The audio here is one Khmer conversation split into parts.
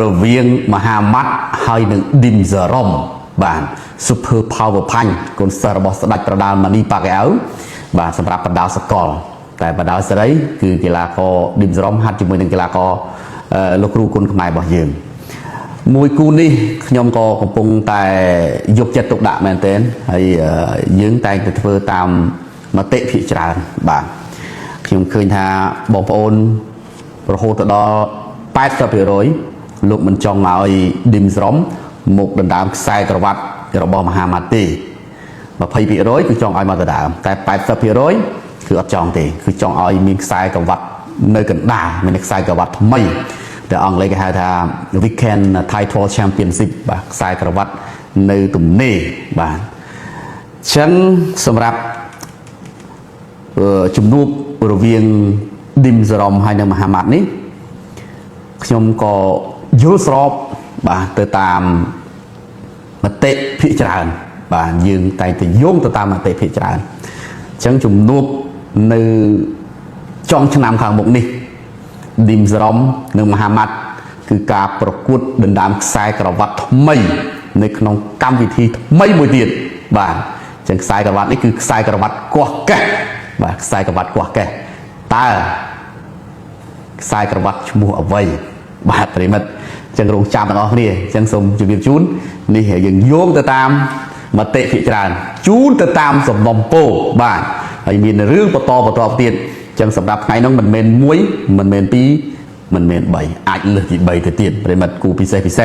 រវាងមហាម៉ាត់ហើយនឹងឌីមហ្សារ៉ុមបាទ Super Power Punch កូនសិស្សរបស់ស្ដេចប្រដាល់ម៉ានីប៉ាកែអៅបាទសម្រាប់បណ្ដាលសកលតែបណ្ដាលសេរីគឺកីឡាករឌីមហ្សារ៉ុមហាត់ជាមួយនឹងកីឡាករលោកគ្រូគុណខ្មែររបស់យើងមួយគូនេះខ្ញុំក៏កំពុងតែយកចិត្តទុកដាក់មែនទែនហើយយើងតែងតែធ្វើតាមមតិភាគច្រើនបាទខ្ញុំឃើញថាបងប្អូនរហូតដល់ 80% លោកមិនចង់ឲ្យឌីមស្រមមកដណ្ដើមខ្សែក្រវ៉ាត់របស់មហាម៉ាត់ទេ 20% គឺចង់ឲ្យមកដណ្ដើមតែ 80% គឺអត់ចង់ទេគឺចង់ឲ្យមានខ្សែក្រវ៉ាត់នៅកណ្ដាលមានខ្សែក្រវ៉ាត់ថ្មីតែអង់គ្លេសគេហៅថា Weekend Title Championship បាទខ្សែក្រវ៉ាត់នៅទំនេរបាទអញ្ចឹងសម្រាប់ជំនួបរវាងឌីមសារ៉ុមហើយនិងមហាម៉ាត់នេះខ្ញុំក៏យល់ស្របបាទទៅតាមមតិភាគច្រើនបាទយើងតែងតែយោងទៅតាមមតិភាគច្រើនអញ្ចឹងជំនួបនៅចុងឆ្នាំខាងមុខនេះឌីមសារ៉ុមនិងមហាម៉ាត់គឺការប្រកួតដណ្ដើមខ្សែក្រវ៉ាត់ថ្មីនៅក្នុងកម្មវិធីថ្មីមួយទៀតបាទអញ្ចឹងខ្សែក្រវ៉ាត់នេះគឺខ្សែក្រវ៉ាត់កោះកេះបាទខ្សែក្រវ៉ាត់កោះកេះតើខ្សែក្រវ៉ាត់ឈ្មោះអ្វីបាទប្រិមិត្តអញ្ចឹងរងចាំទាំងអស់គ្នាអញ្ចឹងសូមជម្រាបជូននេះយើងយោងទៅតាមមតិភាគច្រើនជូនទៅតាមសំណុំពរបាទហើយមានរឿងបន្តទៀតអញ្ចឹងសម្រាប់ថ្ងៃនោះមិនមែន1មិនមែន2មិនមែន3អាចលើសពី3ទៅទៀតប្រិមិត្តគូពិសេស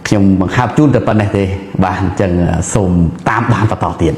ខ្ញុំបង្ហាត់ជូនតែប៉ុណ្ណេះទេបាទអញ្ចឹងសូមតាមដានបន្តទៀត